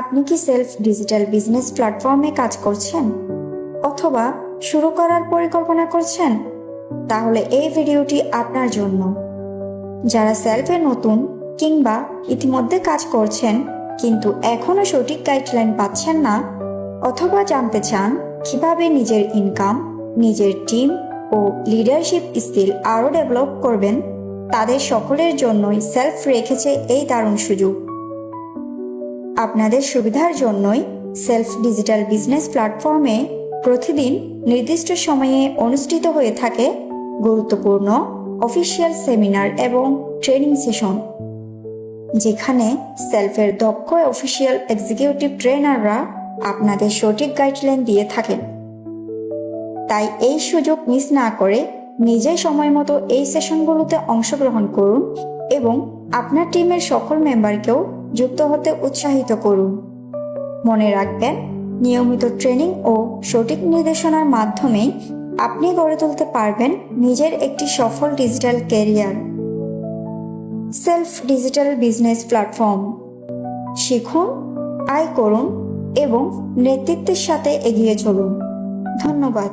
আপনি কি self digital business প্ল্যাটফর্মে কাজ করছেন অথবা শুরু করার পরিকল্পনা করছেন? তাহলে এই ভিডিওটি আপনার জন্য। যারা সেলফে নতুন কিংবা ইতিমধ্যে কাজ করছেন কিন্তু এখনো সঠিক গাইডলাইন পাচ্ছেন না, অথবা জানতে চান কিভাবে নিজের ইনকাম, নিজের টিম ও লিডারশিপ স্কিল আরও ডেভেলপ করবেন, তাদের সকলের জন্যই সেলফ রেখেছে এই দারুণ সুযোগ। আপনাদের সুবিধার জন্যই সেলফ ডিজিটাল বিজনেস প্ল্যাটফর্মে প্রতিদিন নির্দিষ্ট সময়ে অনুষ্ঠিত হয়ে থাকে গুরুত্বপূর্ণ অফিসিয়াল সেমিনার এবং ট্রেনিং সেশন, যেখানে সেলফের দক্ষ অফিসিয়াল এক্সিকিউটিভ ট্রেনাররা আপনাদের সঠিক গাইডলাইন দিয়ে থাকেন। তাই এই সুযোগ মিস না করে নিজে সময় মতো এই সেশনগুলোতে অংশগ্রহণ করুন এবং আপনার টিমের সকল মেম্বারকেও যুক্ত হতে উৎসাহিত করুন। মনে রাখবেন, নিয়মিত ট্রেনিং ও সঠিক নির্দেশনার মাধ্যমে আপনি গড়ে তুলতে পারবেন নিজের একটি সফল digital career. Self digital business platform, শিখুন, আয় করুন এবং নেতৃত্বের সাথে এগিয়ে চলুন। ধন্যবাদ।